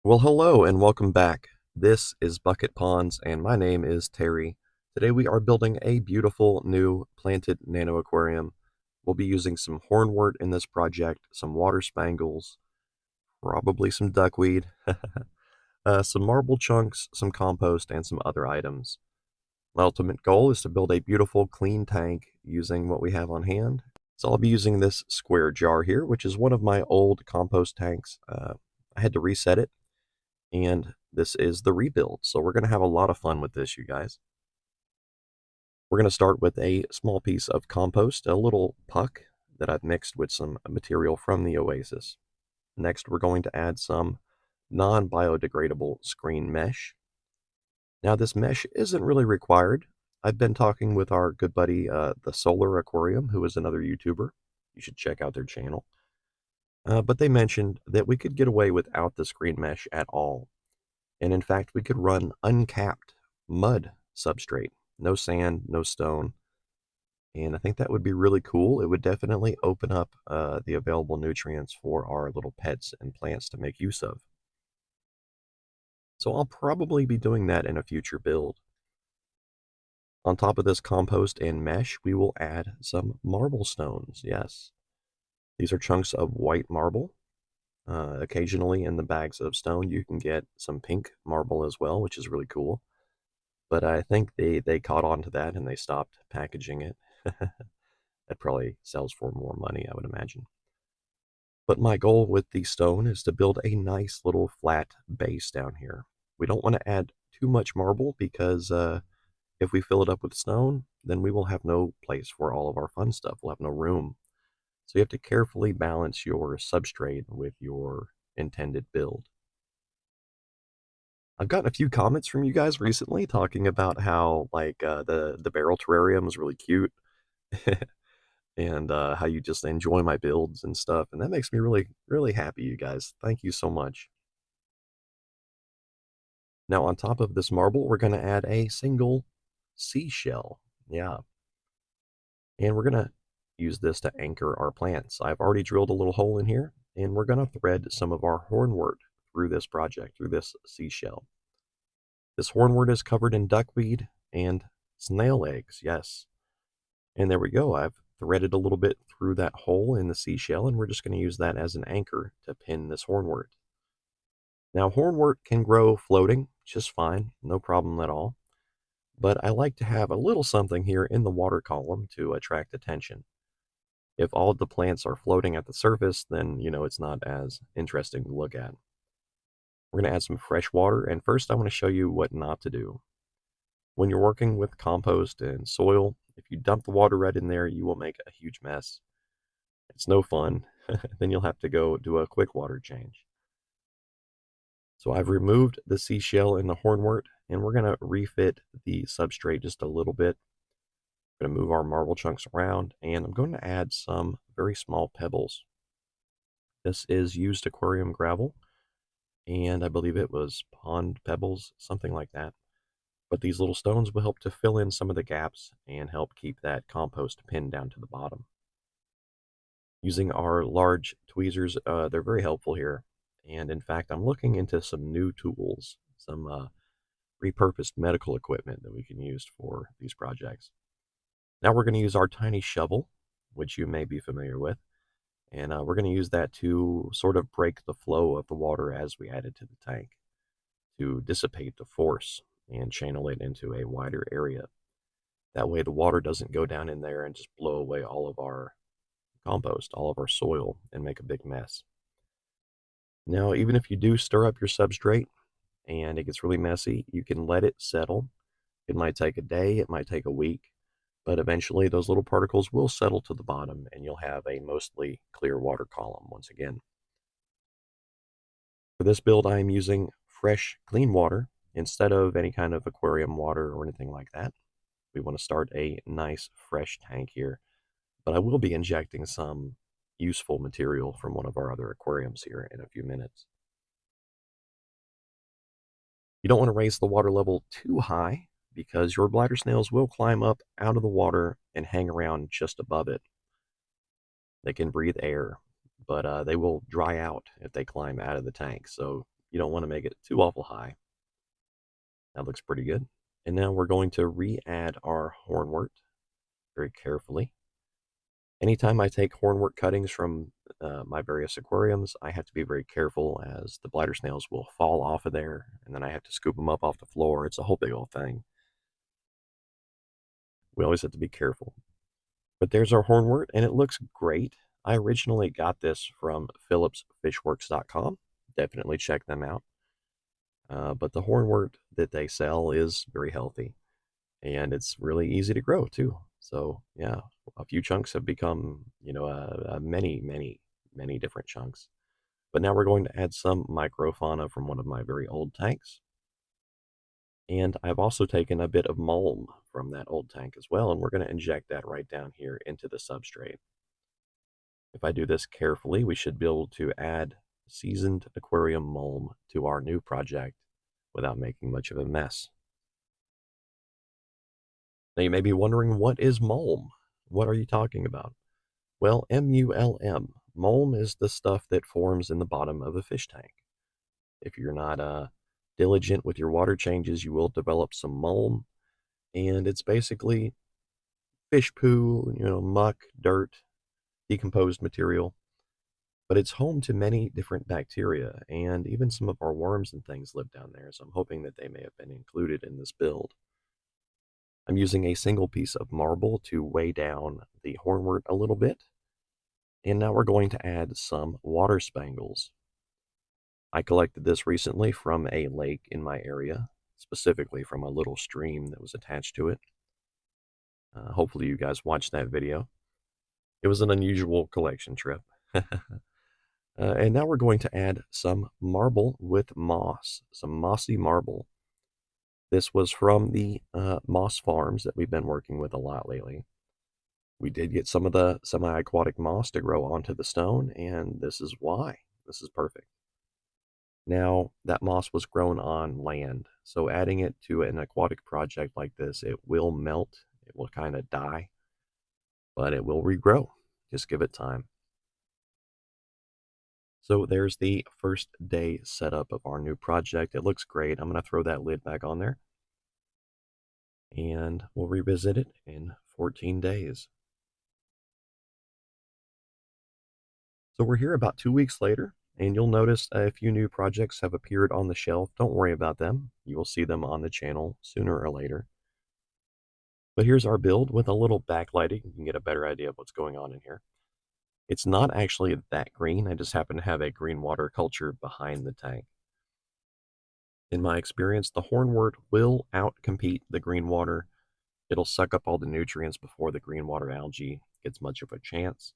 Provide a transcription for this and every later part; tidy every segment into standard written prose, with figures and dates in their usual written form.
Well, hello and welcome back. This is Bucket Ponds, and my name is Terry. Today we are building a beautiful new planted nano aquarium. We'll be using some hornwort in this project, some water spangles, probably some duckweed, some marble chunks, some compost, and some other items. My ultimate goal is to build a beautiful, clean tank using what we have on hand. So I'll be using this square jar here, which is one of my old compost tanks. I had to reset it and this is the rebuild. So we're going to have a lot of fun with this, you guys. We're going to start with a small piece of compost, a little puck that I've mixed with some material from the Oasis. Next, we're going to add some non-biodegradable screen mesh. Now, this mesh isn't really required. I've been talking with our good buddy, the Solar Aquarium, who is another YouTuber. You should check out their channel. But they mentioned that we could get away without the screen mesh at all. And in fact, we could run uncapped mud substrate, no sand, no stone. And I think that would be really cool. It would definitely open up the available nutrients for our little pets and plants to make use of. So I'll probably be doing that in a future build. On top of this compost and mesh, we will add some marble stones. Yes, these are chunks of white marble. Occasionally in the bags of stone, you can get some pink marble as well, which is really cool. But I think they caught on to that and they stopped packaging it. That probably sells for more money, I would imagine. But my goal with the stone is to build a nice little flat base down here. We don't want to add too much marble because if we fill it up with stone, then we will have no place for all of our fun stuff. We'll have no room. So you have to carefully balance your substrate with your intended build. I've gotten a few comments from you guys recently talking about how the barrel terrarium is really cute and how you just enjoy my builds and stuff, and that makes me really happy, you guys. Thank you so much. Now on top of this marble, we're going to add a single seashell. Yeah, and we're going to use this to anchor our plants. I've already drilled a little hole in here, and we're going to thread some of our hornwort through this project, through this seashell. This hornwort is covered in duckweed and snail eggs, yes. And there we go. I've threaded a little bit through that hole in the seashell, and we're just going to use that as an anchor to pin this hornwort. Now, hornwort can grow floating just fine, no problem at all. But I like to have a little something here in the water column to attract attention. If all of the plants are floating at the surface, then, it's not as interesting to look at. We're going to add some fresh water, and first I want to show you what not to do. When you're working with compost and soil, if you dump the water right in there, you will make a huge mess. It's no fun. Then you'll have to go do a quick water change. So I've removed the seashell and the hornwort, and we're going to refit the substrate just a little bit. I'm going to move our marble chunks around, and I'm going to add some very small pebbles. This is used aquarium gravel, and I believe it was pond pebbles, something like that. But these little stones will help to fill in some of the gaps and help keep that compost pinned down to the bottom. Using our large tweezers, they're very helpful here. And in fact, I'm looking into some new tools, some repurposed medical equipment that we can use for these projects. Now we're going to use our tiny shovel, which you may be familiar with, and we're going to use that to sort of break the flow of the water as we add it to the tank to dissipate the force and channel it into a wider area. That way the water doesn't go down in there and just blow away all of our compost, all of our soil, and make a big mess. Now, even if you do stir up your substrate and it gets really messy, you can let it settle. It might take a day, it might take a week, but eventually those little particles will settle to the bottom and you'll have a mostly clear water column once again. For this build, I am using fresh, clean water instead of any kind of aquarium water or anything like that. We want to start a nice, fresh tank here, but I will be injecting some useful material from one of our other aquariums here in a few minutes. You don't want to raise the water level too high because your bladder snails will climb up out of the water and hang around just above it. They can breathe air, but they will dry out if they climb out of the tank. So You don't want to make it too awful high. That looks pretty good. And now we're going to re-add our hornwort very carefully. Anytime I take hornwort cuttings from my various aquariums, I have to be very careful as the bladder snails will fall off of there, and then I have to scoop them up off the floor. It's a whole big old thing. We always have to be careful. But there's our hornwort, and it looks great. I originally got this from phillipsfishworks.com. Definitely check them out. But the hornwort that they sell is very healthy, and it's really easy to grow too. So yeah, a few chunks have become, many different chunks. But now we're going to add some microfauna from one of my very old tanks. And I've also taken a bit of mulm from that old tank as well, and we're going to inject that right down here into the substrate. If I do this carefully, we should be able to add seasoned aquarium mulm to our new project without making much of a mess. Now you may be wondering, what is mulm? What are you talking about? Well, M-U-L-M. Mulm is the stuff that forms in the bottom of a fish tank. If you're not diligent with your water changes, you will develop some mulm, and it's basically fish poo, muck, dirt, decomposed material. But it's home to many different bacteria, and even some of our worms and things live down there, so I'm hoping that they may have been included in this build. I'm using a single piece of marble to weigh down the hornwort a little bit, and now we're going to add some water spangles. I collected this recently from a lake in my area, specifically from a little stream that was attached to it. Hopefully you guys watched that video. It was an unusual collection trip. And now we're going to add some marble with moss, some mossy marble. This was from the moss farms that we've been working with a lot lately. We did get some of the semi-aquatic moss to grow onto the stone, and this is why. This is perfect. Now, that moss was grown on land, so adding it to an aquatic project like this, it will melt, it will kind of die, but it will regrow. Just give it time. So there's the first day setup of our new project. It looks great. I'm going to throw that lid back on there, and we'll revisit it in 14 days. So we're here about 2 weeks later, and you'll notice a few new projects have appeared on the shelf. Don't worry about them. You will see them on the channel sooner or later. But here's our build with a little backlighting. You can get a better idea of what's going on in here. It's not actually that green. I just happen to have a green water culture behind the tank. In my experience, the hornwort will outcompete the green water. It'll suck up all the nutrients before the green water algae gets much of a chance.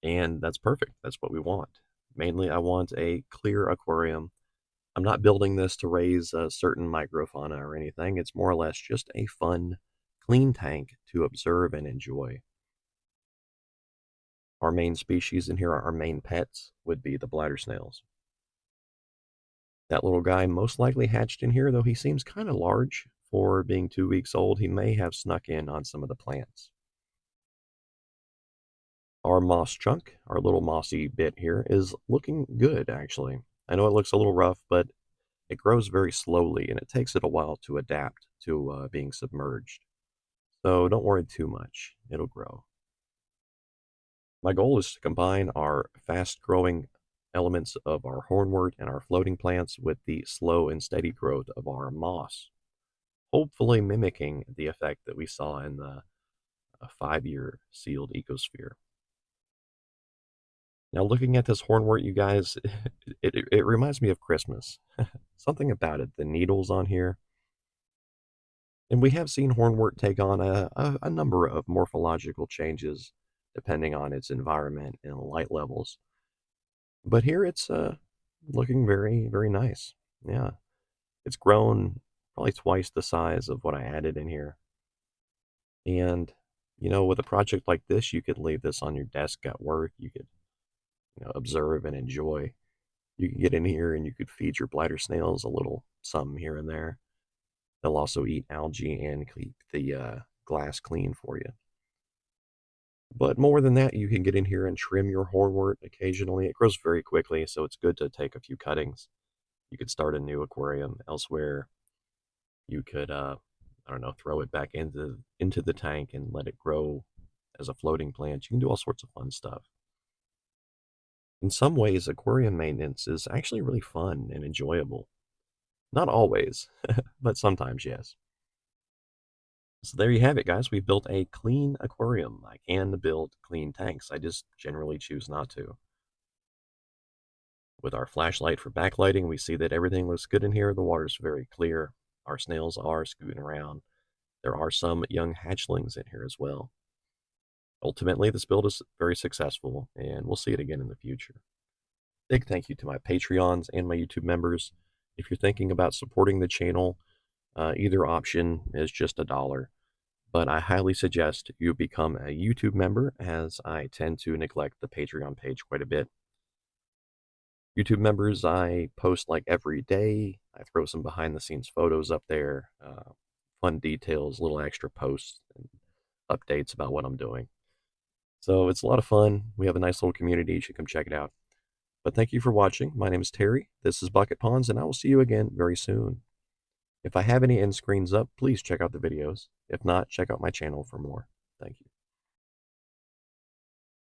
And that's perfect. That's what we want. Mainly, I want a clear aquarium. I'm not building this to raise a certain microfauna or anything. It's more or less just a fun, clean tank to observe and enjoy. Our main species in here, our main pets, would be the bladder snails. That little guy most likely hatched in here, though he seems kind of large for being 2 weeks old. He may have snuck in on some of the plants. Our moss chunk, our little mossy bit here, is looking good, actually. I know it looks a little rough, but it grows very slowly, and it takes it a while to adapt to being submerged. So don't worry too much. It'll grow. My goal is to combine our fast-growing elements of our hornwort and our floating plants with the slow and steady growth of our moss, hopefully mimicking the effect that we saw in the 5-year sealed ecosphere. Now, looking at this hornwort, you guys, it reminds me of Christmas. Something about it, the needles on here. And we have seen hornwort take on a number of morphological changes depending on its environment and light levels. But here it's looking very, very nice. Yeah, it's grown probably twice the size of what I added in here. And, with a project like this, you could leave this on your desk at work. You could, observe and enjoy. You can get in here and you could feed your bladder snails a little something here and there. They'll also eat algae and keep the glass clean for you. But more than that, you can get in here and trim your hornwort occasionally. It grows very quickly, so it's good to take a few cuttings. You could start a new aquarium elsewhere. You could, I don't know, throw it back into the tank and let it grow as a floating plant. You can do all sorts of fun stuff. In some ways, aquarium maintenance is actually really fun and enjoyable. Not always, but sometimes, yes. So there you have it, guys. We built a clean aquarium. I can build clean tanks. I just generally choose not to. With our flashlight for backlighting, we see that everything looks good in here. The water's very clear. Our snails are scooting around. There are some young hatchlings in here as well. Ultimately, this build is very successful, and we'll see it again in the future. Big thank you to my Patreons and my YouTube members. If you're thinking about supporting the channel, either option is just $1. But I highly suggest you become a YouTube member, as I tend to neglect the Patreon page quite a bit. YouTube members, I post like every day. I throw some behind the scenes photos up there, fun details, little extra posts, and updates about what I'm doing. So it's a lot of fun. We have a nice little community. You should come check it out. But thank you for watching. My name is Terry. This is Bucket Ponds, and I will see you again very soon. If I have any end screens up, please check out the videos. If not, check out my channel for more. Thank you.